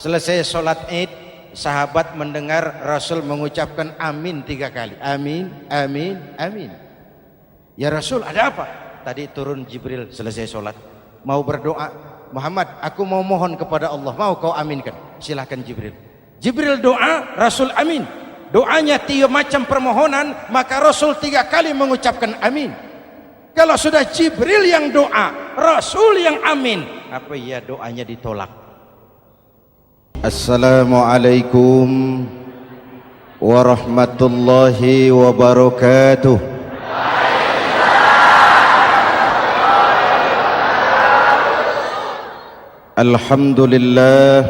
Selesai sholat Id, sahabat mendengar Rasul mengucapkan amin 3 kali. Amin, amin, amin. Ya Rasul, ada apa? Tadi turun Jibril selesai sholat, mau berdoa. Muhammad, aku mau mohon kepada Allah, mau kau aminkan? Silahkan Jibril. Jibril doa, Rasul amin. Doanya 3 macam permohonan, maka Rasul 3 kali mengucapkan amin. Kalau sudah Jibril yang doa, Rasul yang amin, apa ya doanya ditolak? Assalamualaikum warahmatullahi wabarakatuh. Alhamdulillah,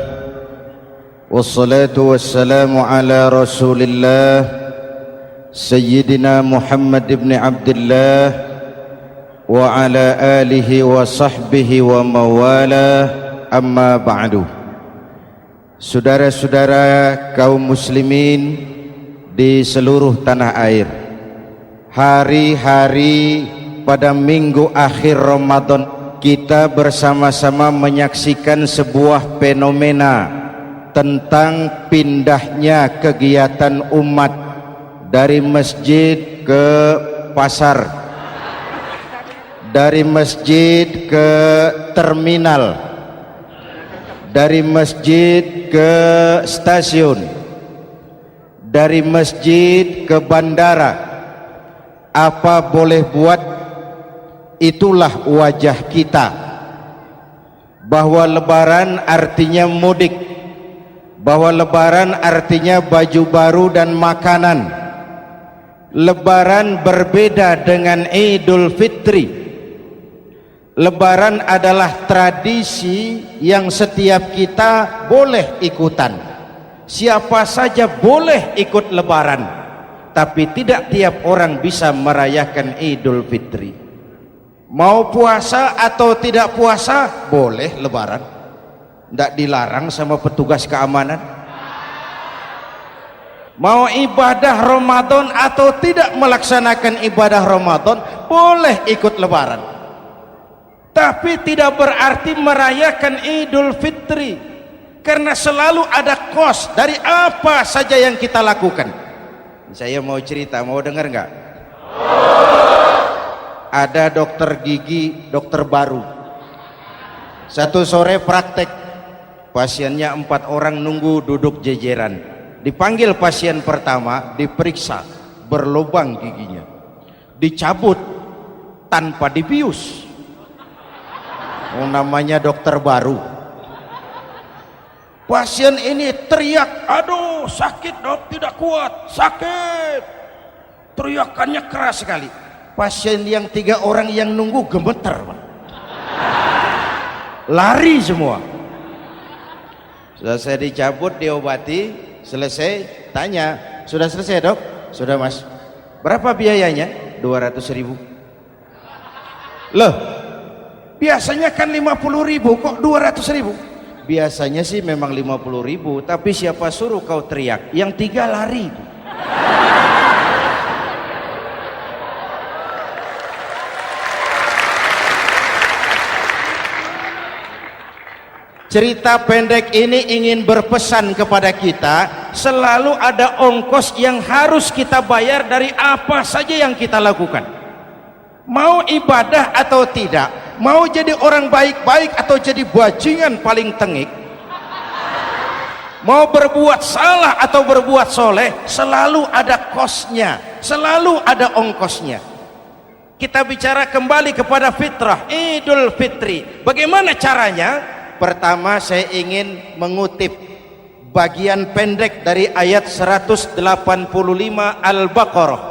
wassalatu wassalamu ala rasulillah Sayyidina Muhammad ibn Abdullah wa ala alihi wa sahbihi wa mawalah, amma ba'du. Saudara-saudara kaum muslimin di seluruh tanah air, hari-hari pada minggu akhir Ramadan kita bersama-sama menyaksikan sebuah fenomena tentang pindahnya kegiatan umat dari masjid ke pasar, dari masjid ke terminal, dari masjid ke stasiun, dari masjid ke bandara. Apa boleh buat, itulah wajah kita. Bahwa lebaran artinya mudik, bahwa lebaran artinya baju baru dan makanan. Lebaran berbeda dengan Idul Fitri. Lebaran adalah tradisi yang setiap kita boleh ikutan. Siapa saja boleh ikut lebaran, tapi tidak tiap orang bisa merayakan Idul Fitri. Mau puasa atau tidak puasa, boleh lebaran. Tidak dilarang sama petugas keamanan. Mau ibadah Ramadan atau tidak melaksanakan ibadah Ramadan, boleh ikut lebaran. Tapi tidak berarti merayakan Idul Fitri, karena selalu ada kos dari apa saja yang kita lakukan. Saya mau cerita, mau dengar nggak? Ada dokter gigi, dokter baru. Satu sore praktek, pasiennya 4 orang nunggu duduk jejeran. Dipanggil pasien pertama, diperiksa, berlubang giginya, dicabut tanpa dibius. Namanya dokter baru. Pasien ini teriak, aduh sakit dok, tidak kuat, sakit. Teriakannya keras sekali. Pasien yang 3 orang yang nunggu gemeter, lari semua. Selesai dicabut, diobati, selesai, tanya, sudah selesai dok? Sudah mas. Berapa biayanya? 200.000. Loh, biasanya kan 50.000, kok 200.000? Biasanya sih memang 50.000, tapi siapa suruh kau teriak? Yang 3 lari. Cerita pendek ini ingin berpesan kepada kita, selalu ada ongkos yang harus kita bayar dari apa saja yang kita lakukan. Mau ibadah atau tidak, mau jadi orang baik-baik atau jadi bajingan paling tengik, mau berbuat salah atau berbuat soleh, selalu ada kosnya, selalu ada ongkosnya. Kita bicara kembali kepada fitrah, Idul Fitri. Bagaimana caranya? Pertama, saya ingin mengutip bagian pendek dari ayat 185 Al-Baqarah.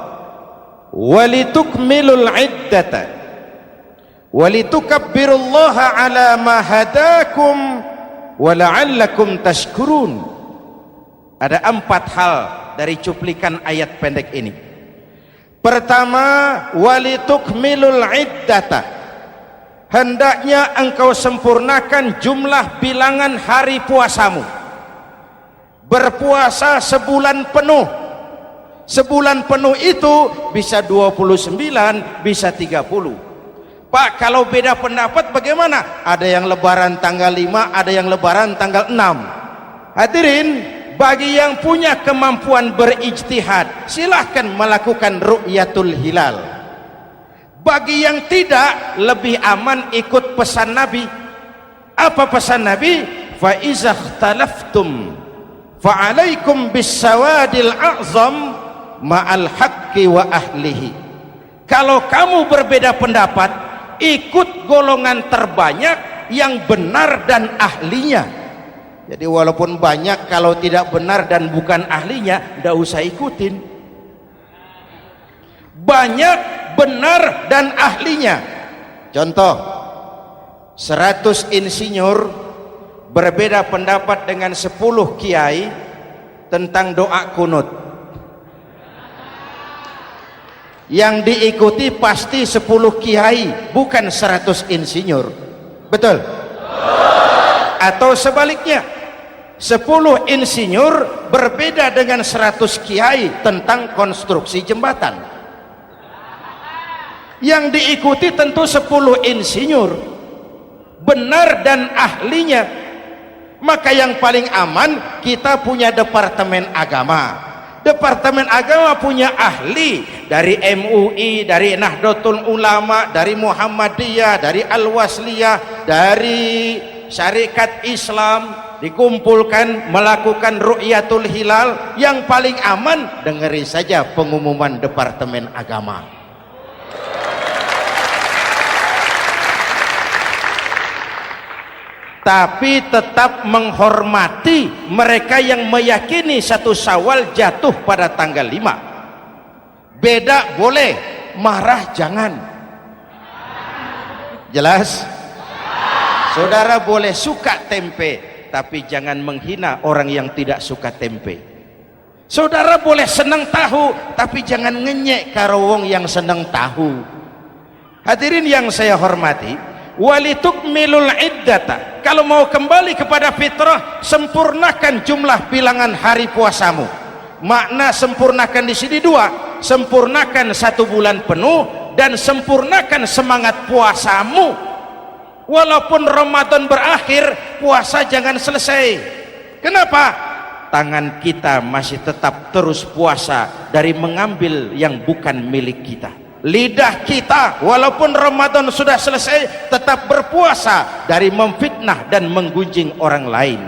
Walitukmilul iddata walitukabbirullaha ala ma hadakum wala'allakum tashkurun. Ada 4 hal dari cuplikan ayat pendek ini. Pertama, walitukmilul iddata, hendaknya engkau sempurnakan jumlah bilangan hari puasamu. Berpuasa sebulan penuh. Sebulan penuh itu bisa 29, bisa 30. Pak, kalau beda pendapat bagaimana? Ada yang lebaran tanggal 5, ada yang lebaran tanggal 6. Hadirin, bagi yang punya kemampuan berijtihad, silahkan melakukan ru'yatul hilal. Bagi yang tidak, lebih aman ikut pesan Nabi. Apa pesan Nabi? Fa iza ikhtalaftum fa alaikum bisawadil a'zam ma'al haqqi wa ahlihi. Kalau kamu berbeda pendapat, ikut golongan terbanyak yang benar dan ahlinya. Jadi walaupun banyak, kalau tidak benar dan bukan ahlinya, tidak usah ikutin. Banyak, benar dan ahlinya. Contoh, 100 insinyur berbeda pendapat dengan 10 kiai tentang doa kunut. Yang diikuti pasti 10 kiai, bukan 100 insinyur. Betul? Atau sebaliknya, 10 insinyur berbeda dengan 100 kiai tentang konstruksi jembatan. Yang diikuti tentu 10 insinyur, benar dan ahlinya. Maka yang paling aman, kita punya departemen agama. Departemen agama punya ahli dari MUI, dari Nahdlatul Ulama, dari Muhammadiyah, dari Al-Wasliyah, dari Syarikat Islam, dikumpulkan melakukan ru'yatul hilal. Yang paling aman, dengeri saja pengumuman Departemen Agama. Tapi tetap menghormati mereka yang meyakini 1 Syawal jatuh pada tanggal 5. Beda boleh, marah jangan. Jelas? Saudara boleh suka tempe, tapi jangan menghina orang yang tidak suka tempe. Saudara boleh senang tahu, tapi jangan ngenyek karo wong yang senang tahu. Hadirin yang saya hormati, walitukmilul iddata. Kalau mau kembali kepada fitrah, sempurnakan jumlah bilangan hari puasamu. Makna sempurnakan di sini 2, sempurnakan 1 bulan penuh dan sempurnakan semangat puasamu. Walaupun Ramadan berakhir, puasa jangan selesai. Kenapa? Tangan kita masih tetap terus puasa dari mengambil yang bukan milik kita. Lidah kita walaupun Ramadan sudah selesai tetap berpuasa dari memfitnah dan menggunjing orang lain.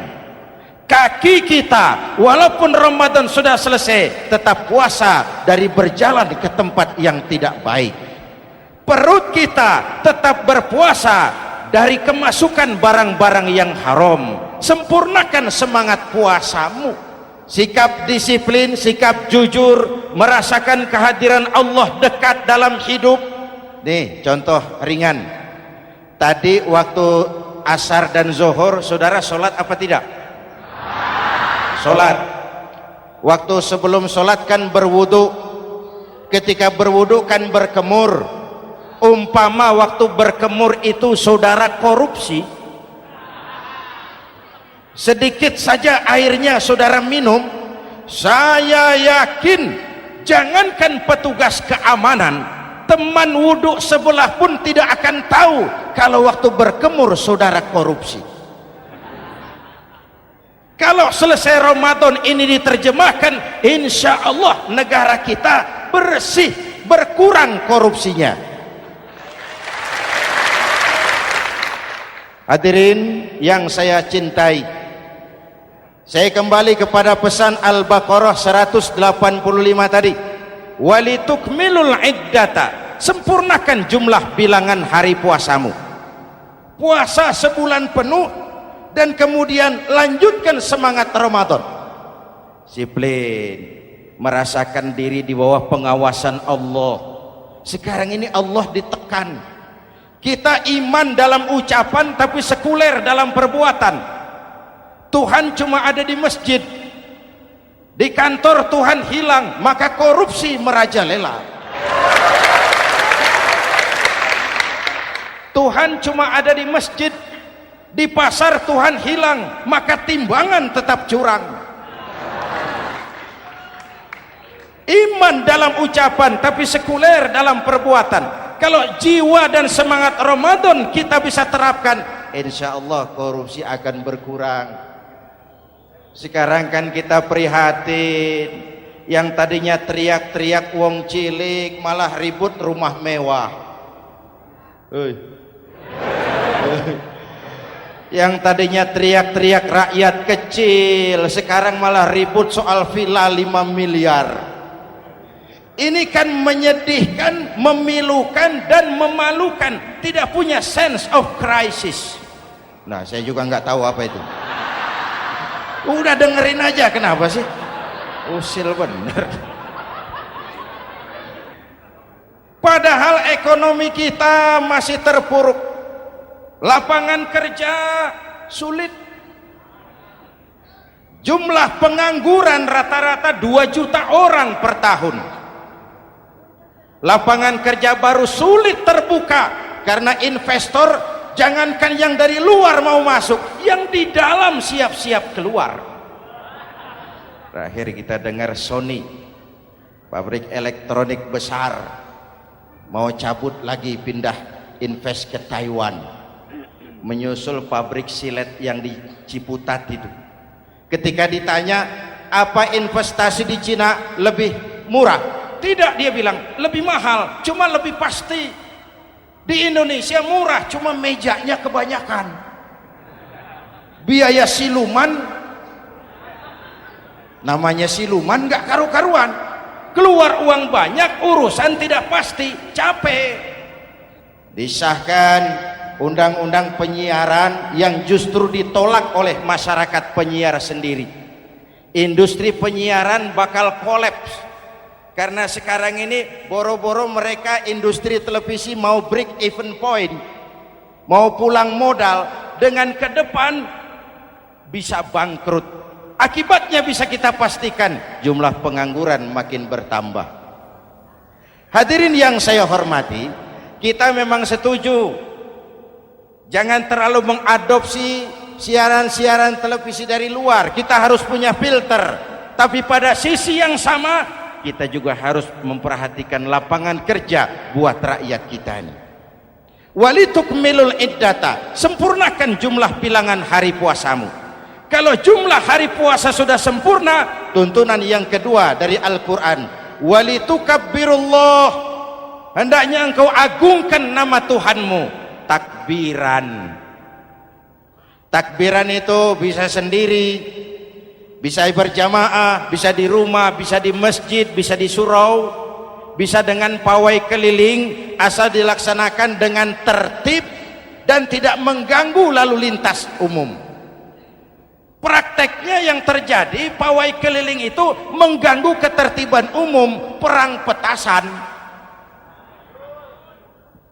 Kaki kita walaupun Ramadan sudah selesai tetap puasa dari berjalan ke tempat yang tidak baik. Perut kita tetap berpuasa dari kemasukan barang-barang yang haram. Sempurnakan semangat puasamu. Sikap disiplin, sikap jujur, merasakan kehadiran Allah dekat dalam hidup. Nih contoh ringan. Tadi waktu asar dan zuhur, saudara sholat apa tidak? Sholat. Waktu sebelum sholat kan berwudu. Ketika berwudu kan berkemur. Umpama waktu berkemur itu saudara korupsi, sedikit saja airnya saudara minum, saya yakin jangankan petugas keamanan, teman wudhu sebelah pun tidak akan tahu kalau waktu berkemur saudara korupsi. Kalau selesai Ramadan ini diterjemahkan, insya Allah negara kita bersih, berkurang korupsinya. Hadirin yang saya cintai, saya kembali kepada pesan Al-Baqarah 185 tadi. Walitukmilul iddata, sempurnakan jumlah bilangan hari puasamu. Puasa sebulan penuh dan kemudian lanjutkan semangat Ramadan. Disiplin, merasakan diri di bawah pengawasan Allah. Sekarang ini Allah ditekan. Kita iman dalam ucapan tapi sekuler dalam perbuatan. Tuhan cuma ada di masjid, di kantor Tuhan hilang, maka korupsi merajalela. Tuhan cuma ada di masjid, di pasar Tuhan hilang, maka timbangan tetap curang. Iman dalam ucapan tapi sekuler dalam perbuatan. Kalau jiwa dan semangat Ramadan kita bisa terapkan, insya Allah korupsi akan berkurang. Sekarang kan kita prihatin, yang tadinya teriak-teriak wong cilik malah ribut rumah mewah. Yang tadinya teriak-teriak rakyat kecil sekarang malah ribut soal villa 5 miliar. Ini kan menyedihkan, memilukan dan memalukan, tidak punya sense of crisis. Nah, saya juga nggak tahu apa itu. Udah dengerin aja, kenapa sih? Usil bener. Padahal ekonomi kita masih terpuruk, lapangan kerja sulit, jumlah pengangguran rata-rata 2 juta orang per tahun, lapangan kerja baru sulit terbuka karena investor jangankan yang dari luar mau masuk, yang di dalam siap-siap keluar. Terakhir kita dengar Sony, pabrik elektronik besar, mau cabut lagi, pindah invest ke Taiwan, menyusul pabrik silet yang di Ciputat itu. Ketika ditanya apa investasi di Cina lebih murah, tidak, dia bilang lebih mahal, cuma lebih pasti. Di Indonesia murah, cuma mejanya kebanyakan, biaya siluman, namanya siluman gak karu-karuan, keluar uang banyak, urusan tidak pasti, capek. Disahkan undang-undang penyiaran yang justru ditolak oleh masyarakat penyiar sendiri. Industri penyiaran bakal kolaps karena sekarang ini boro-boro mereka industri televisi mau break even point, mau pulang modal, dengan ke depan bisa bangkrut. Akibatnya bisa kita pastikan, jumlah pengangguran makin bertambah. Hadirin yang saya hormati, kita memang setuju jangan terlalu mengadopsi siaran-siaran televisi dari luar, kita harus punya filter. Tapi pada sisi yang sama kita juga harus memperhatikan lapangan kerja buat rakyat kita ini. Walitukmilul iddata, sempurnakan jumlah bilangan hari puasamu. Kalau jumlah hari puasa sudah sempurna, tuntunan yang kedua dari Al-Quran, walitukabbirullah, hendaknya engkau agungkan nama Tuhanmu. Takbiran, takbiran itu bisa sendiri, bisa berjamaah, bisa di rumah, bisa di masjid, bisa di surau, bisa dengan pawai keliling, asal dilaksanakan dengan tertib dan tidak mengganggu lalu lintas umum. Prakteknya yang terjadi, pawai keliling itu mengganggu ketertiban umum, perang petasan,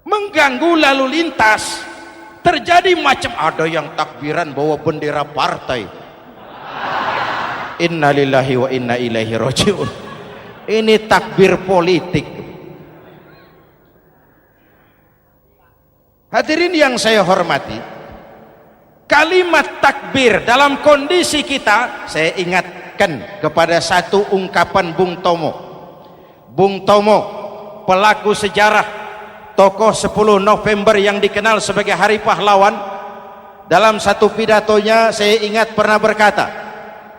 mengganggu lalu lintas. Terjadi macam, ada yang takbiran bawa bendera partai. Innalillahi wa inna ilaihi rajiun. Ini takbir politik. Hadirin yang saya hormati, kalimat takbir dalam kondisi kita, saya ingatkan kepada satu ungkapan Bung Tomo. Bung Tomo, pelaku sejarah, tokoh 10 November yang dikenal sebagai Hari Pahlawan, dalam satu pidatonya saya ingat pernah berkata,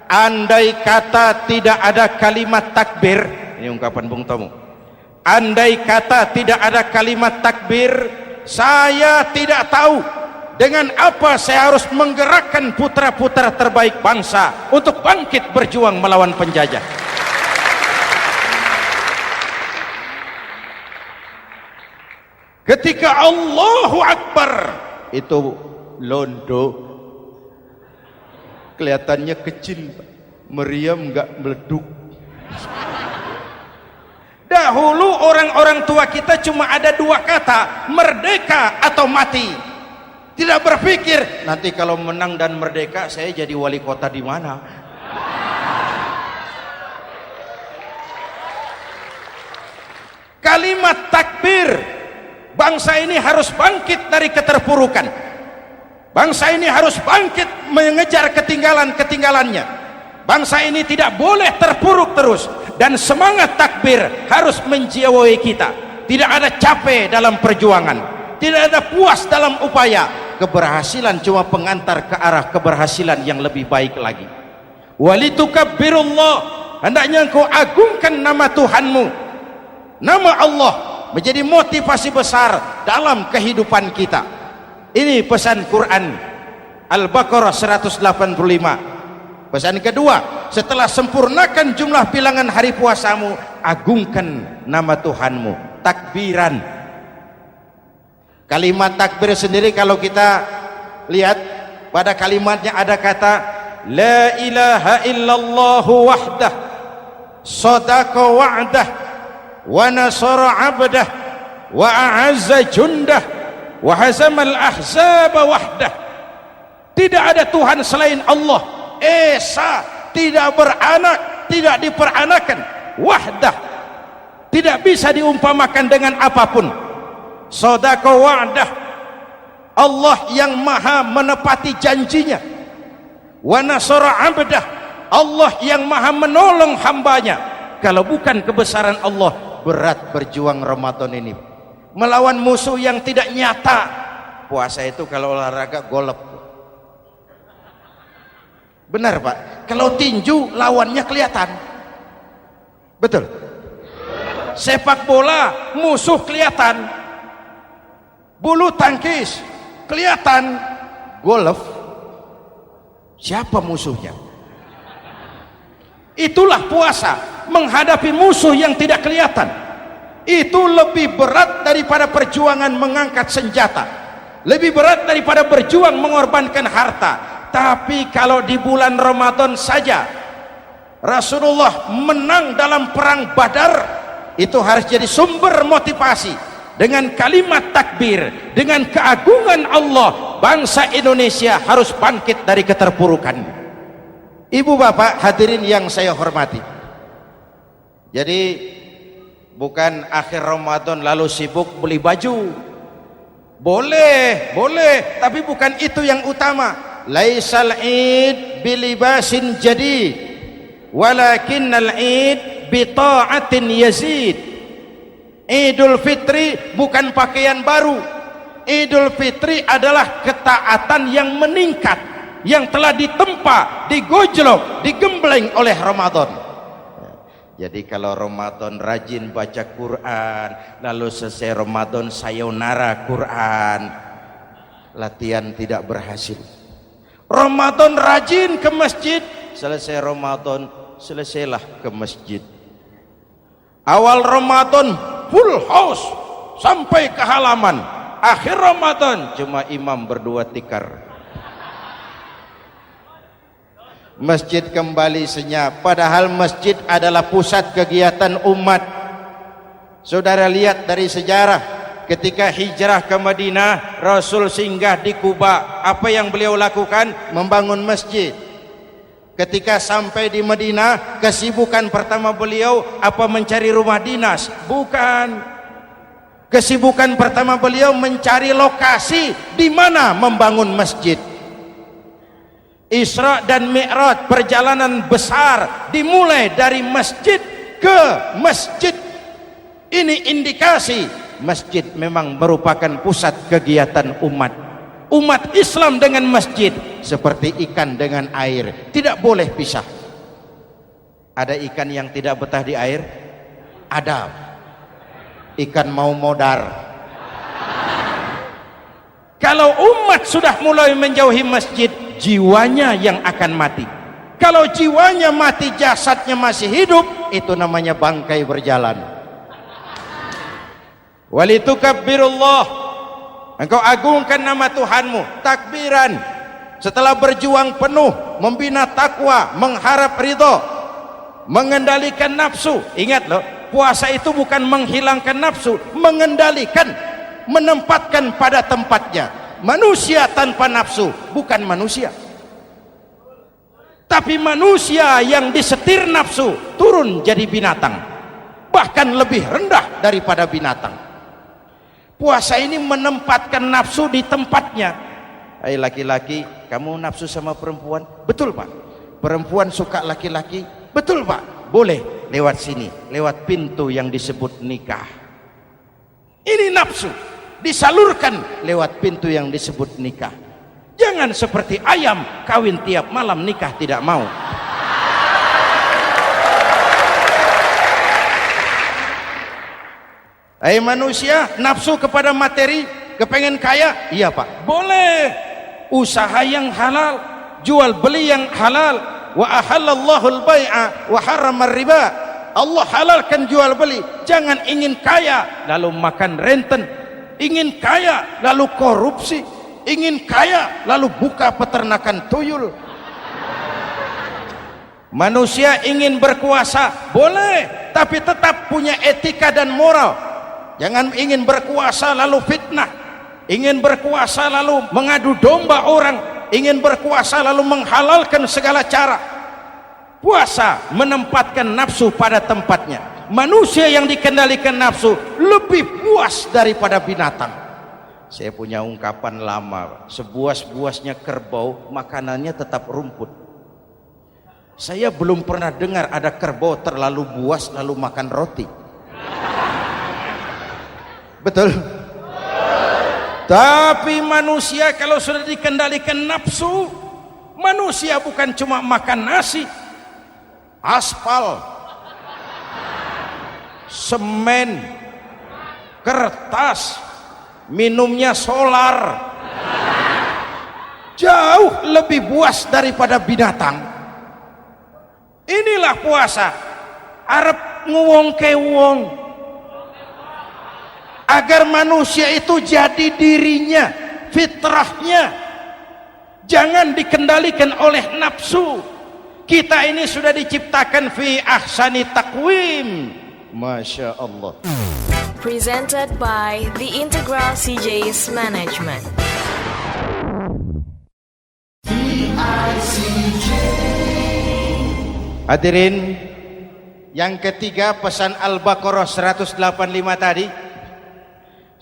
andai kata tidak ada kalimat takbir, ini ungkapan Bung Tomo, andai kata tidak ada kalimat takbir, saya tidak tahu dengan apa saya harus menggerakkan putra-putra terbaik bangsa untuk bangkit berjuang melawan penjajah. Ketika Allahu Akbar itu londo, kelihatannya kecil, meriam nggak meleduk. Dahulu orang-orang tua kita cuma ada 2 kata, merdeka atau mati. Tidak berpikir nanti kalau menang dan merdeka saya jadi wali kota di mana. Kalimat takbir, bangsa ini harus bangkit dari keterpurukan. Bangsa ini harus bangkit mengejar ketinggalan-ketinggalannya. Bangsa ini tidak boleh terpuruk terus, dan semangat takbir harus menjiwai kita. Tidak ada capek dalam perjuangan, tidak ada puas dalam upaya. Keberhasilan cuma pengantar ke arah keberhasilan yang lebih baik lagi. walitukabbirullah, hendaknya engkau agungkan nama Tuhanmu. Nama Allah menjadi motivasi besar dalam kehidupan kita. Ini pesan Quran Al-Baqarah 185. Pesan kedua, setelah sempurnakan jumlah bilangan hari puasamu, agungkan nama Tuhanmu. Takbiran. Kalimat takbir sendiri kalau kita lihat pada kalimatnya ada kata la ilaha illallah wahdah sadaqa wa'dah wa nasara 'abdah wa a'azza jundah wa hazamal ahzaba wahdah. Tidak ada Tuhan selain Allah, esa, tidak beranak, tidak diperanakan, wahdah, tidak bisa diumpamakan dengan apapun. Sadaqa wa'dah, Allah yang maha menepati janjinya. Wa nasara 'abdah, Allah yang maha menolong hambanya. Kalau bukan kebesaran Allah, berat berjuang Ramadan ini melawan musuh yang tidak nyata. Puasa itu kalau olahraga golep. Benar Pak, kalau tinju lawannya kelihatan. Betul. Sepak bola musuh kelihatan, bulu tangkis kelihatan, golf siapa musuhnya? Itulah puasa, menghadapi musuh yang tidak kelihatan. Itu lebih berat daripada perjuangan mengangkat senjata, lebih berat daripada berjuang mengorbankan harta. Tapi kalau di bulan Ramadan saja Rasulullah menang dalam perang Badar, itu harus jadi sumber motivasi. Dengan kalimat takbir, dengan keagungan Allah, bangsa Indonesia harus bangkit dari keterpurukan. Ibu bapak hadirin yang saya hormati, jadi bukan akhir Ramadan lalu sibuk beli baju. Boleh, tapi bukan itu yang utama. Laisal id bilibasin jadid walakinnal id bita'atin yazid. Idul Fitri bukan pakaian baru. Idul Fitri adalah ketaatan yang meningkat, yang telah ditempa, digojlok, digembleng oleh Ramadan. Jadi kalau Ramadan rajin baca Quran, lalu selesai Ramadan sayonara Quran, latihan tidak berhasil. Ramadan rajin ke masjid, selesai Ramadan selesailah ke masjid. Awal Ramadan full house sampai ke halaman, akhir Ramadan cuma imam berdua tikar. Masjid kembali senyap, padahal masjid adalah pusat kegiatan umat. Saudara lihat dari sejarah, ketika hijrah ke Madinah, Rasul singgah di Kuba. Apa yang beliau lakukan? Membangun masjid. Ketika sampai di Madinah, kesibukan pertama beliau apa? Mencari rumah dinas? Bukan. Kesibukan pertama beliau mencari lokasi di mana membangun masjid. Isra dan Mi'raj, perjalanan besar dimulai dari masjid ke masjid. Ini indikasi masjid memang merupakan pusat kegiatan umat. Umat Islam dengan masjid seperti ikan dengan air, tidak boleh pisah. Ada ikan yang tidak betah di air? Ada. Ikan mau modar. Kalau umat sudah mulai menjauhi masjid, jiwanya yang akan mati. Kalau jiwanya mati, jasadnya masih hidup, itu namanya bangkai berjalan. Walitukabbirullah, engkau agungkan nama Tuhanmu. Takbiran, setelah berjuang penuh membina takwa, mengharap ridho, mengendalikan nafsu. Ingat loh, puasa itu bukan menghilangkan nafsu, mengendalikan, menempatkan pada tempatnya. Manusia tanpa nafsu bukan manusia, tapi manusia yang disetir nafsu turun jadi binatang, bahkan lebih rendah daripada binatang. Puasa ini menempatkan nafsu di tempatnya. Hai laki-laki, kamu nafsu sama perempuan? Betul Pak. Perempuan suka laki-laki? Betul Pak. Boleh lewat sini, lewat pintu yang disebut nikah. Ini nafsu disalurkan lewat pintu yang disebut nikah. Jangan seperti ayam kawin tiap malam nikah tidak mau. Manusia nafsu kepada materi, kepengen kaya, iya Pak, boleh. Usaha yang halal, jual beli yang halal. Wa ahallallahu al-bai'a wa harrama riba. Allah halalkan jual beli. Jangan ingin kaya lalu makan renten, ingin kaya lalu korupsi, ingin kaya lalu buka peternakan tuyul. Manusia ingin berkuasa, boleh, tapi tetap punya etika dan moral. Jangan ingin berkuasa lalu fitnah, ingin berkuasa lalu mengadu domba orang, ingin berkuasa lalu menghalalkan segala cara. Puasa menempatkan nafsu pada tempatnya. Manusia yang dikendalikan nafsu lebih puas daripada binatang. Saya punya ungkapan lama, sebuas-buasnya kerbau makanannya tetap rumput. Saya belum pernah dengar ada kerbau terlalu buas lalu makan roti. Betul? Tapi manusia kalau sudah dikendalikan nafsu, manusia bukan cuma makan nasi, aspal, semen, kertas, minumnya solar, jauh lebih buas daripada binatang. Inilah puasa, arep nguwongke wong, agar manusia itu jadi dirinya, fitrahnya, jangan dikendalikan oleh nafsu. Kita ini sudah diciptakan fi ahsani taqwim. Masya Allah. Presented by The Integral CJ's Management. Hadirin, yang ketiga pesan Al-Baqarah 185 tadi.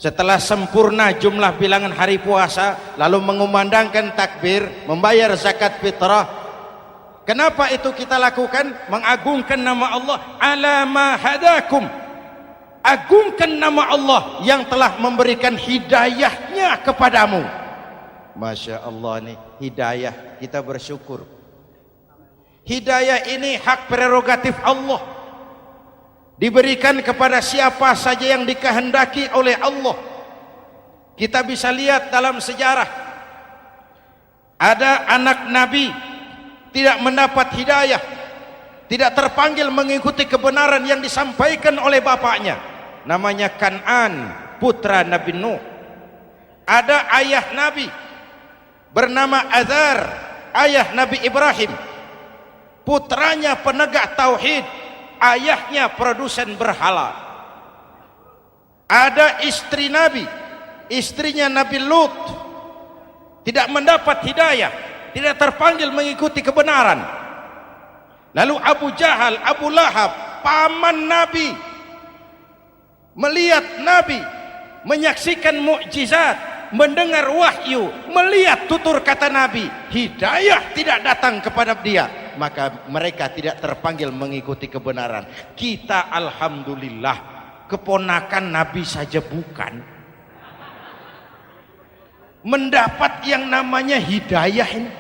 Setelah sempurna jumlah bilangan hari puasa, lalu mengumandangkan takbir, membayar zakat fitrah. Kenapa itu kita lakukan? Mengagungkan nama Allah, ala ma hadakum. Agungkan nama Allah yang telah memberikan hidayahnya kepadamu. Masya Allah nih, hidayah, kita bersyukur. Hidayah ini hak prerogatif Allah, diberikan kepada siapa saja yang dikehendaki oleh Allah. Kita bisa lihat dalam sejarah, ada anak Nabi tidak mendapat hidayah, tidak terpanggil mengikuti kebenaran yang disampaikan oleh bapaknya, namanya Kan'an, putra Nabi Nuh. Ada ayah Nabi bernama Azar, ayah Nabi Ibrahim, putranya penegak tauhid, ayahnya produsen berhala. Ada istri Nabi, istrinya Nabi Lut, tidak mendapat hidayah, tidak terpanggil mengikuti kebenaran. Lalu Abu Jahal, Abu Lahab, paman Nabi, melihat Nabi, menyaksikan mukjizat, mendengar wahyu, melihat tutur kata Nabi, hidayah tidak datang kepada dia, maka mereka tidak terpanggil mengikuti kebenaran. Kita alhamdulillah keponakan Nabi saja bukan, mendapat yang namanya hidayah ini.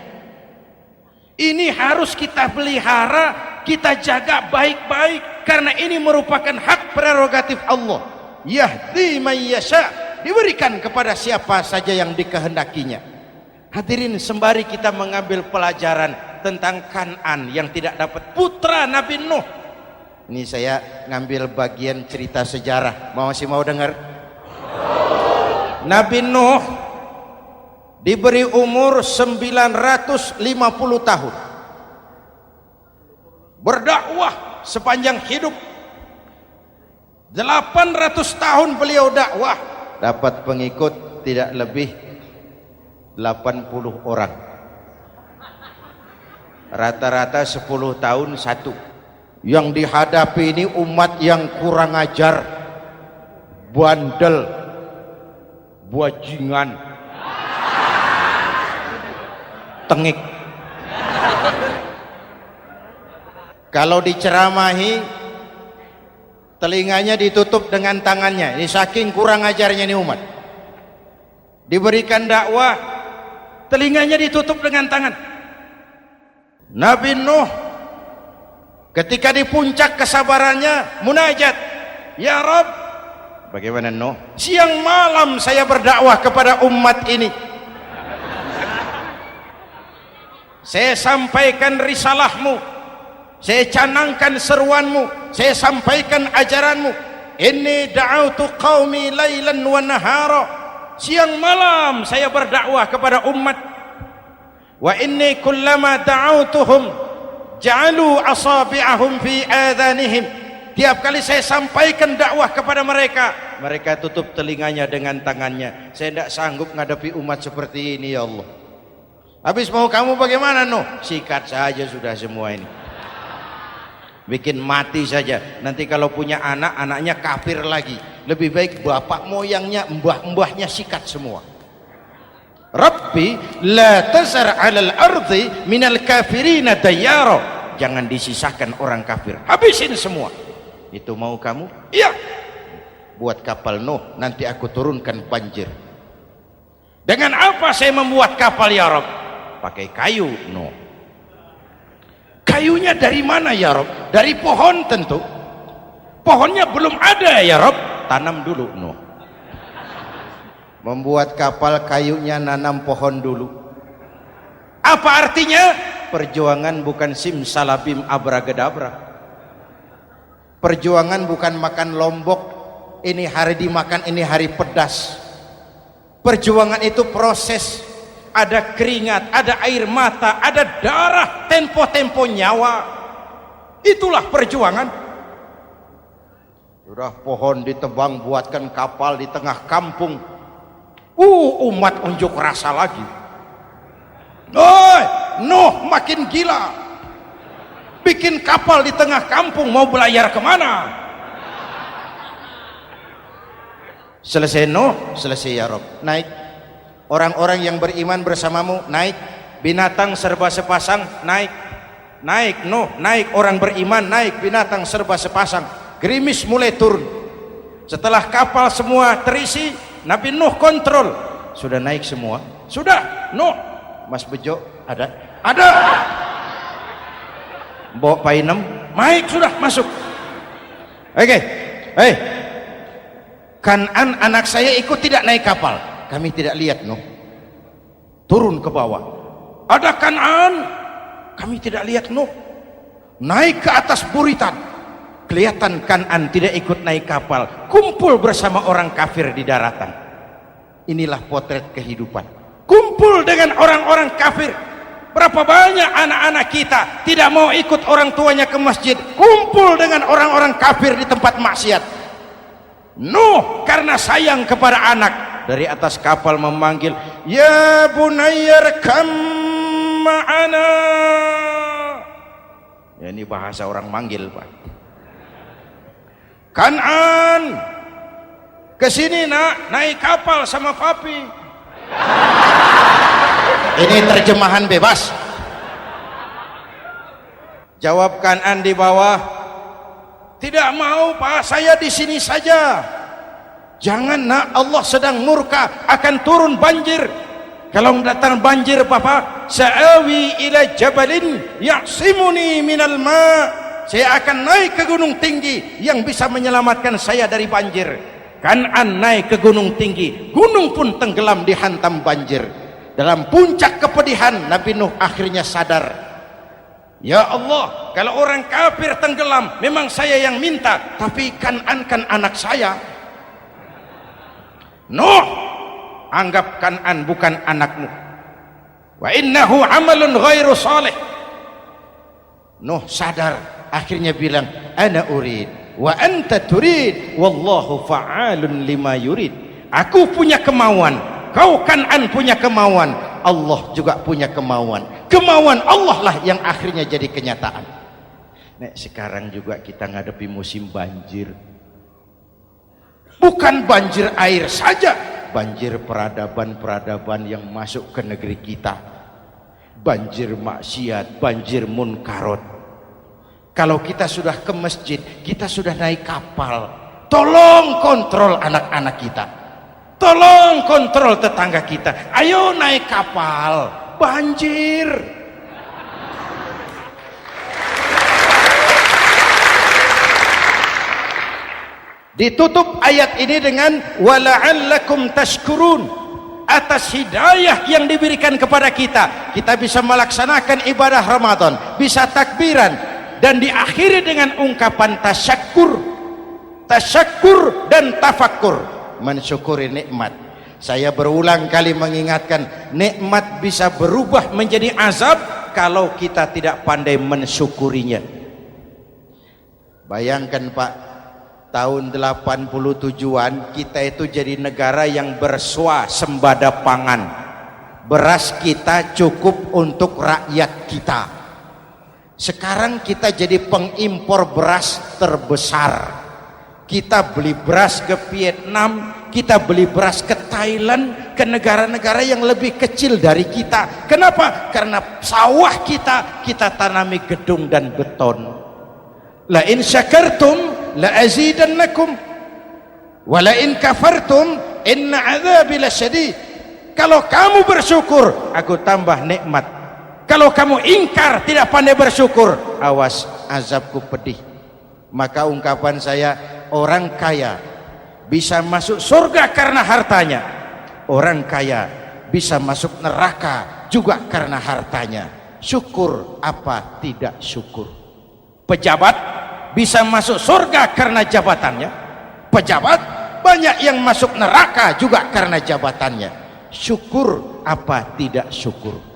Ini harus kita pelihara, kita jaga baik-baik, karena ini merupakan hak prerogatif Allah. Yahdi man yasha, diberikan kepada siapa saja yang dikehendakinya. Hadirin, sembari kita mengambil pelajaran tentang Kan'an yang tidak dapat, putra Nabi Nuh. Ini saya ngambil bagian cerita sejarah. Masih mau dengar? Nabi Nuh diberi umur 950 tahun, berdakwah sepanjang hidup. 800 tahun beliau dakwah, dapat pengikut tidak lebih 80 orang, rata-rata 10 tahun satu. Yang dihadapi ini umat yang kurang ajar, bandel, bajingan, tengik. Kalau diceramahi, telinganya ditutup dengan tangannya. Ini saking kurang ajarnya ini umat. Diberikan dakwah, telinganya ditutup dengan tangan. Nabi Nuh ketika di puncak kesabarannya munajat, ya Rabb, Bagaimana Nuh? Siang malam saya berdakwah kepada umat ini. Saya sampaikan risalahmu, saya canangkan seruanmu, saya sampaikan ajaranmu. Inni da'autu qaumi lailan wa nahara. Siang malam saya berdakwah kepada umat. Wa inni kullama da'autuhum ja'alu asabi'ahum fi adhanihim. Tiap kali saya sampaikan dakwah kepada mereka, mereka tutup telinganya dengan tangannya. Saya tidak sanggup menghadapi umat seperti ini, ya Allah. Habis mau kamu bagaimana, Nuh? Sikat saja sudah semua ini. Bikin mati saja. Nanti kalau punya anak, anaknya kafir lagi. Lebih baik bapak moyangnya, mbah-mbahnya sikat semua. Rabbi la tazar 'alal ardi minal kafirina dayyara. Jangan disisakan orang kafir. Habisin semua. Itu mau kamu? Iya. Buat kapal Nuh, nanti aku turunkan banjir. Dengan apa saya membuat kapal ya Rabb? Pakai kayu Nuh. Kayunya dari mana ya Rabb? Dari pohon tentu. Pohonnya belum ada ya Rabb. Tanam dulu Nuh. Membuat kapal kayunya nanam pohon dulu. Apa artinya? Perjuangan bukan simsalabim abracadabra. Perjuangan bukan makan lombok, ini hari dimakan, ini hari pedas. Perjuangan itu proses, ada keringat, ada air mata, ada darah, tempo-tempo nyawa. Itulah perjuangan. Sudah pohon ditebang, buatkan kapal di tengah kampung. Umat unjuk rasa lagi. Nuh makin gila. Bikin kapal di tengah kampung, mau belayar kemana? Selesai Nuh, selesai ya Rob. Naik. Orang-orang yang beriman bersamamu, naik. Binatang serba sepasang, naik. Naik Nuh, naik. Orang beriman, naik. Binatang serba sepasang. Gerimis mulai turun. Setelah kapal semua terisi, Nabi Nuh kontrol. Sudah naik semua? Sudah. Nuh. Mas Bejo, ada? Ada. Bawa painem, naik sudah masuk. Oke, Kan'an anak saya ikut tidak naik kapal. Kami tidak lihat Nuh. Turun ke bawah. Ada Kan'an, kami tidak lihat Nuh. Naik ke atas buritan. Kelihatan Kan'an tidak ikut naik kapal. Kumpul bersama orang kafir di daratan. Inilah potret kehidupan. Kumpul dengan orang-orang kafir. Berapa banyak anak-anak kita tidak mau ikut orang tuanya ke masjid, kumpul dengan orang-orang kafir di tempat maksiat. Nuh karena sayang kepada anak, dari atas kapal memanggil, ya bunayya rkam ma'ana. Ya, ini bahasa orang manggil, Pak. Kan'an, kesini nak, naik kapal sama papi. Ini terjemahan bebas. Jawab Kan'an di bawah, tidak mau Pak, saya di sini saja. Jangan nak, Allah sedang murka, akan turun banjir. Kalau datang banjir Bapak, sa'awi ila jabalin ya'simuni minal ma'. Saya akan naik ke gunung tinggi yang bisa menyelamatkan saya dari banjir. Kan'an naik ke gunung tinggi, gunung pun tenggelam dihantam banjir. Dalam puncak kepedihan, Nabi Nuh akhirnya sadar, ya Allah, kalau orang kafir tenggelam memang saya yang minta, tapi Kan'an kan anak saya. Nuh, anggap Kan'an bukan anakmu. Wa innahu amalun ghairu salih. Nuh sadar, akhirnya bilang, ana urid wa anta turid wallahu fa'alun lima yurid. Aku punya kemauan, kau Kan'an punya kemauan, Allah juga punya kemauan. Kemauan Allah lah yang akhirnya jadi kenyataan. Nek sekarang juga kita ngadepi musim banjir. Bukan banjir air saja, banjir peradaban-peradaban yang masuk ke negeri kita. Banjir maksiat, banjir munkarot. Kalau kita sudah ke masjid, kita sudah naik kapal, tolong kontrol anak-anak kita. Tolong kontrol tetangga kita. Ayo naik kapal, banjir. Ditutup ayat ini dengan wala'allakum tashkurun, atas hidayah yang diberikan kepada kita, kita bisa melaksanakan ibadah Ramadan, bisa takbiran, dan diakhiri dengan ungkapan tasyakkur dan tafakkur, mensyukuri nikmat. Saya berulang kali mengingatkan, nikmat bisa berubah menjadi azab kalau kita tidak pandai mensyukurinya. Bayangkan Pak, tahun 87-an kita itu jadi negara yang berswasembada pangan. Beras kita cukup untuk rakyat kita. Sekarang kita jadi pengimpor beras terbesar. Kita beli beras ke Vietnam, kita beli beras ke Thailand, ke negara-negara yang lebih kecil dari kita. Kenapa? Karena sawah kita tanami gedung dan beton. La in syakartum la azidannakum wa la in kafartum inna adzabi lasyadid. Kalau kamu bersyukur, aku tambah nikmat. Kalau kamu ingkar, tidak pandai bersyukur, awas, azabku pedih. Maka ungkapan saya, orang kaya bisa masuk surga karena hartanya, orang kaya bisa masuk neraka juga karena hartanya. Syukur apa tidak syukur? Pejabat bisa masuk surga karena jabatannya, pejabat banyak yang masuk neraka juga karena jabatannya. Syukur apa tidak syukur?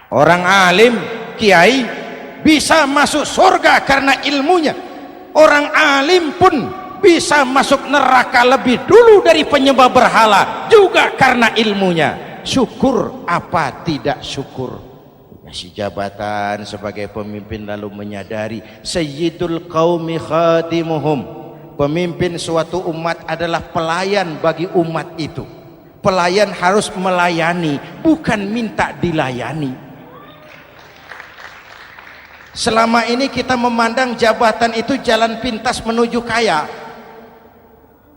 Orang alim, kiai bisa masuk surga karena ilmunya. Orang alim pun bisa masuk neraka lebih dulu dari penyembah berhala juga karena ilmunya. Syukur apa tidak syukur? Kasih jabatan sebagai pemimpin lalu menyadari sayyidul qaumi khadimuhum, pemimpin suatu umat adalah pelayan bagi umat itu. Pelayan harus melayani, bukan minta dilayani. Selama ini kita memandang jabatan itu jalan pintas menuju kaya.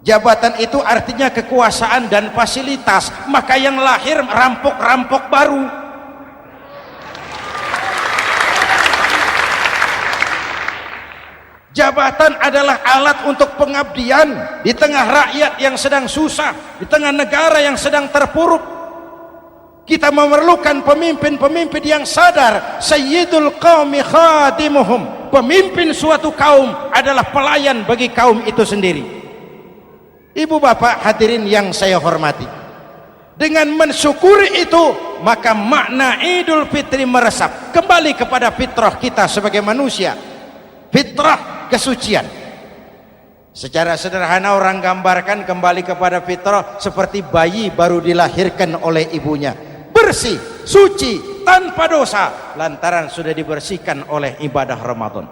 Jabatan itu artinya kekuasaan dan fasilitas, maka yang lahir rampok-rampok baru. Jabatan adalah alat untuk pengabdian di tengah rakyat yang sedang susah, di tengah negara yang sedang terpuruk. Kita memerlukan pemimpin-pemimpin yang sadar sayyidul qaumi khadimuhum, pemimpin suatu kaum adalah pelayan bagi kaum itu sendiri. Ibu bapak hadirin yang saya hormati, dengan mensyukuri itu maka makna Idul Fitri meresap kembali kepada fitrah kita sebagai manusia, fitrah kesucian. Secara sederhana orang gambarkan kembali kepada fitrah seperti bayi baru dilahirkan oleh ibunya, bersih, suci, tanpa dosa, lantaran sudah dibersihkan oleh ibadah Ramadan.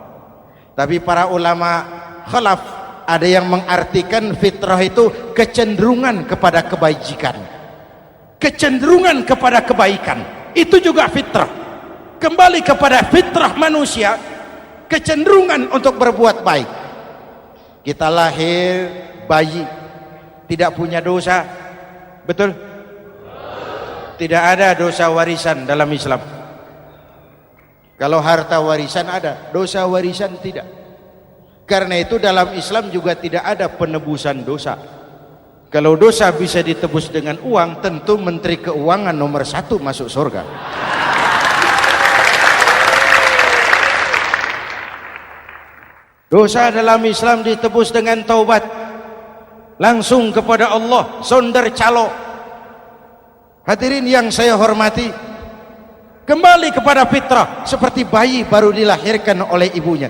Tapi para ulama khalaf ada yang mengartikan fitrah itu kecenderungan kepada kebajikan, kecenderungan kepada kebaikan, itu juga fitrah. Kembali kepada fitrah manusia, kecenderungan untuk berbuat baik. Kita lahir bayi tidak punya dosa, betul? Tidak ada dosa warisan dalam Islam. Kalau harta warisan ada, dosa warisan tidak. Karena itu dalam Islam juga tidak ada penebusan dosa. Kalau dosa bisa ditebus dengan uang, tentu Menteri Keuangan nomor 1 masuk surga. Dosa dalam Islam ditebus dengan taubat, langsung kepada Allah, sonder calo. Hadirin yang saya hormati, kembali kepada fitrah seperti bayi baru dilahirkan oleh ibunya,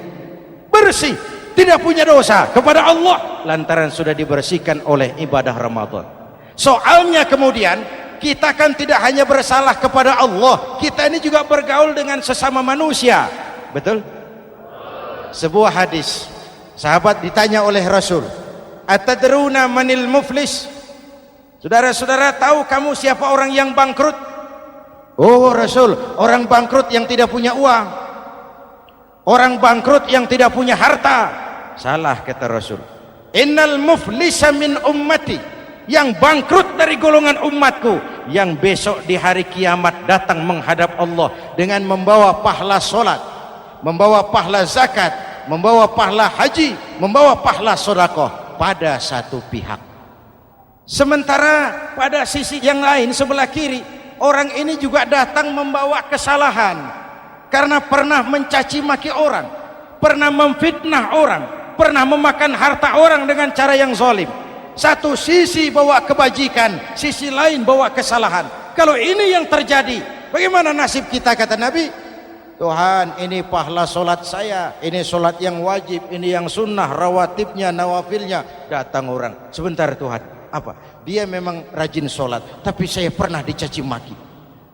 bersih, tidak punya dosa kepada Allah lantaran sudah dibersihkan oleh ibadah Ramadan. Soalnya kemudian kita kan tidak hanya bersalah kepada Allah, kita ini juga bergaul dengan sesama manusia, betul? Sebuah hadis, sahabat ditanya oleh Rasul, atadruna manil muflis? Saudara-saudara tahu kamu siapa orang yang bangkrut? Oh Rasul, orang bangkrut yang tidak punya uang, orang bangkrut yang tidak punya harta. Salah kata Rasul, innal muflisa min ummati, yang bangkrut dari golongan umatku, yang besok di hari kiamat datang menghadap Allah dengan membawa pahala solat, membawa pahala zakat, membawa pahala haji, membawa pahala sedekah pada satu pihak. Sementara pada sisi yang lain sebelah kiri, orang ini juga datang membawa kesalahan karena pernah mencaci maki orang, pernah memfitnah orang, pernah memakan harta orang dengan cara yang zalim. Satu sisi bawa kebajikan, sisi lain bawa kesalahan. Kalau ini yang terjadi, bagaimana nasib kita? Kata Nabi, Tuhan, ini pahala solat saya, ini solat yang wajib, ini yang sunnah, rawatibnya, nawafilnya. Datang orang, sebentar Tuhan, apa? Dia memang rajin solat, tapi saya pernah dicaci maki,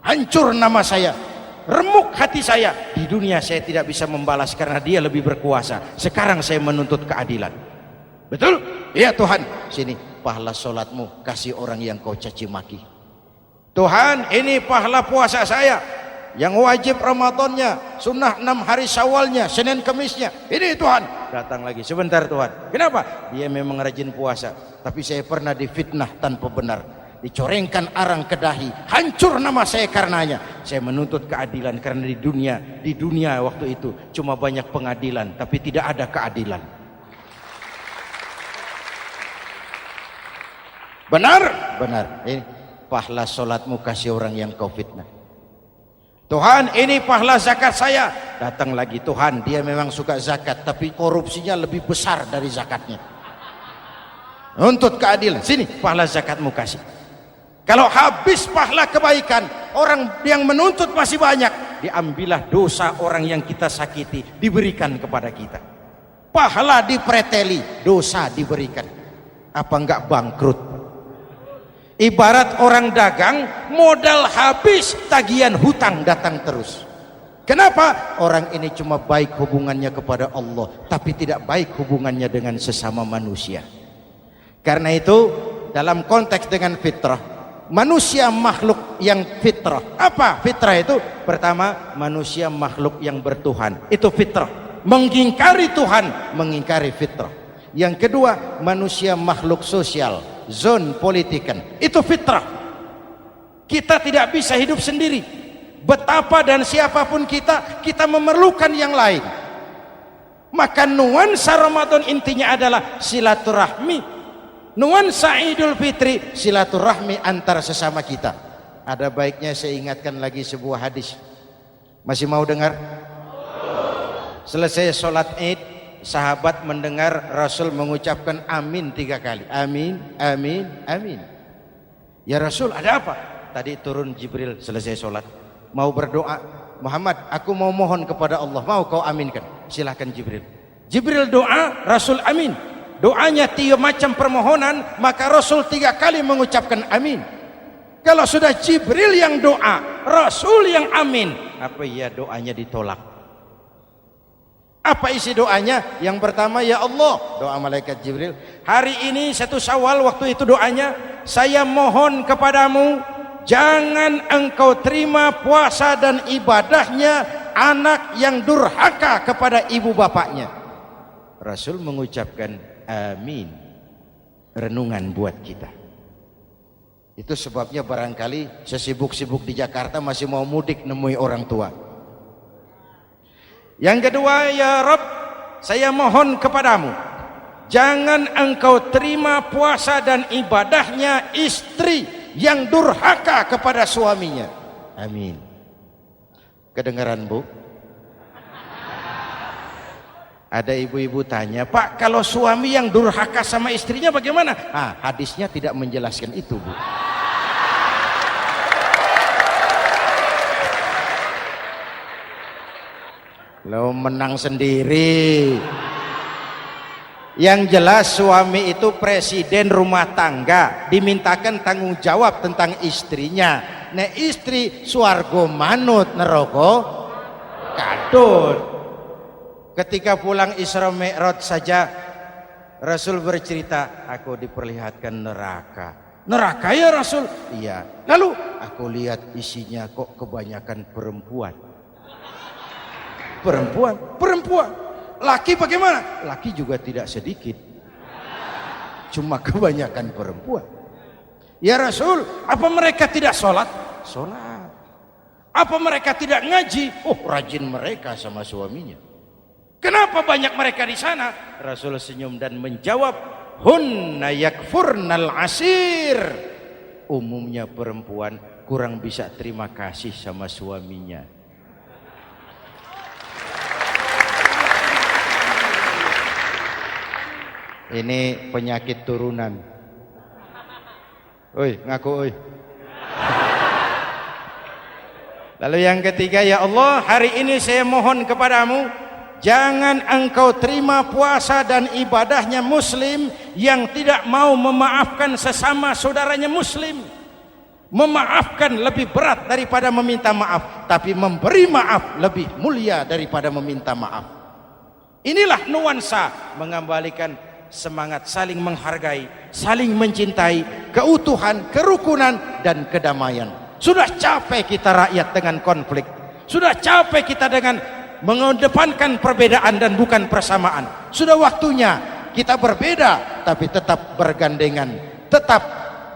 hancur nama saya, remuk hati saya. Di dunia saya tidak bisa membalas karena dia lebih berkuasa. Sekarang saya menuntut keadilan. Betul? Iya Tuhan. Sini pahala solatmu, kasih orang yang kau caci maki. Tuhan, ini pahala puasa saya yang wajib Ramadannya, sunnah 6 hari Syawalnya, Senin Kemisnya. Ini Tuhan. Datang lagi, sebentar Tuhan. Kenapa? Dia memang rajin puasa, tapi saya pernah difitnah tanpa benar, dicorengkan arang ke dahi, hancur nama saya karenanya. Saya menuntut keadilan karena di dunia waktu itu cuma banyak pengadilan tapi tidak ada keadilan. Benar? Benar. Ini pahala solatmu, kasih orang yang kau fitnah. Tuhan, ini pahala zakat saya. Datang lagi, Tuhan, dia memang suka zakat tapi korupsinya lebih besar dari zakatnya. Nuntut keadilan. Sini pahala zakatmu kasih. Kalau habis pahala kebaikan, orang yang menuntut masih banyak, diambillah dosa orang yang kita sakiti, diberikan kepada kita. Pahala dipreteli, dosa diberikan. Apa enggak bangkrut? Ibarat orang dagang, modal habis, tagihan hutang datang terus. Kenapa? Orang ini cuma baik hubungannya kepada Allah, tapi tidak baik hubungannya dengan sesama manusia. Karena itu dalam konteks dengan fitrah, manusia makhluk yang fitrah. Apa fitrah itu? Pertama, manusia makhluk yang bertuhan, itu fitrah. Mengingkari Tuhan, mengingkari fitrah. Yang kedua, manusia makhluk sosial, zon politikan, itu fitrah. Kita tidak bisa hidup sendiri. Betapa dan siapapun kita memerlukan yang lain. Maka nuansa Ramadan intinya adalah silaturahmi. Nuansa Idul Fitri silaturahmi antar sesama kita. Ada baiknya saya ingatkan lagi sebuah hadis. Masih mau dengar? Selesai sholat Id, sahabat mendengar Rasul mengucapkan amin 3 kali. Amin, amin, amin. Ya Rasul, ada apa? Tadi turun Jibril selesai sholat, mau berdoa. Muhammad, aku mau mohon kepada Allah, mau kau aminkan? Silahkan Jibril. Jibril doa, Rasul amin. Doanya 3 macam permohonan, maka Rasul 3 kali mengucapkan amin. Kalau sudah Jibril yang doa, Rasul yang amin, apa iya doanya ditolak? Apa isi doanya? Yang pertama, ya Allah, doa malaikat Jibril, hari ini 1 Syawal, waktu itu doanya, saya mohon kepadamu, jangan engkau terima puasa dan ibadahnya anak yang durhaka kepada ibu bapaknya. Rasul mengucapkan amin. Renungan buat kita. Itu sebabnya barangkali sesibuk-sibuk di Jakarta masih mau mudik nemui orang tua. Yang kedua, ya Rabb, saya mohon kepadamu, jangan engkau terima puasa dan ibadahnya istri yang durhaka kepada suaminya. Amin. Kedengaran Bu? Ada ibu-ibu tanya, Pak, kalau suami yang durhaka sama istrinya bagaimana? Hadisnya tidak menjelaskan itu, Bu. Lo menang sendiri. Yang jelas suami itu presiden rumah tangga, dimintakan tanggung jawab tentang istrinya. Nah istri swargo manut neraka kadut. Ketika pulang Isra Mi'raj saja Rasul bercerita, aku diperlihatkan neraka. Neraka ya Rasul? Iya. Lalu aku lihat isinya kok kebanyakan perempuan. Perempuan. Laki bagaimana? Laki juga tidak sedikit. Cuma kebanyakan perempuan. Ya Rasul, apa mereka tidak sholat? Sholat. Apa mereka tidak ngaji? Oh, rajin mereka sama suaminya. Kenapa banyak mereka di sana? Rasul senyum dan menjawab, hunna yakfurnal asir. Umumnya perempuan kurang bisa terima kasih sama suaminya. Ini penyakit turunan. Oi, ngaku oi. Lalu yang ketiga, ya Allah, hari ini saya mohon kepadamu, jangan engkau terima puasa dan ibadahnya muslim yang tidak mau memaafkan sesama saudaranya muslim. Memaafkan lebih berat daripada meminta maaf, tapi memberi maaf lebih mulia daripada meminta maaf. Inilah nuansa mengembalikan semangat saling menghargai, saling mencintai, keutuhan, kerukunan, dan kedamaian. Sudah capek kita rakyat dengan konflik. Sudah capek kita dengan mengedepankan perbedaan dan bukan persamaan. Sudah waktunya kita berbeda tapi tetap bergandengan, tetap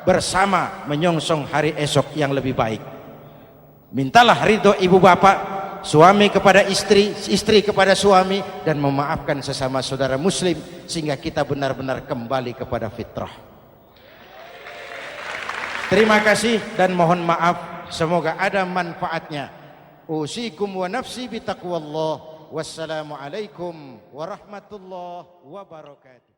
bersama menyongsong hari esok yang lebih baik. Mintalah ridho ibu bapak, suami kepada istri, istri kepada suami, dan memaafkan sesama saudara muslim sehingga kita benar-benar kembali kepada fitrah. Terima kasih dan mohon maaf, semoga ada manfaatnya. Usikum wa nafsi bitaqwallah. Wassalamualaikum warahmatullahi wabarakatuh.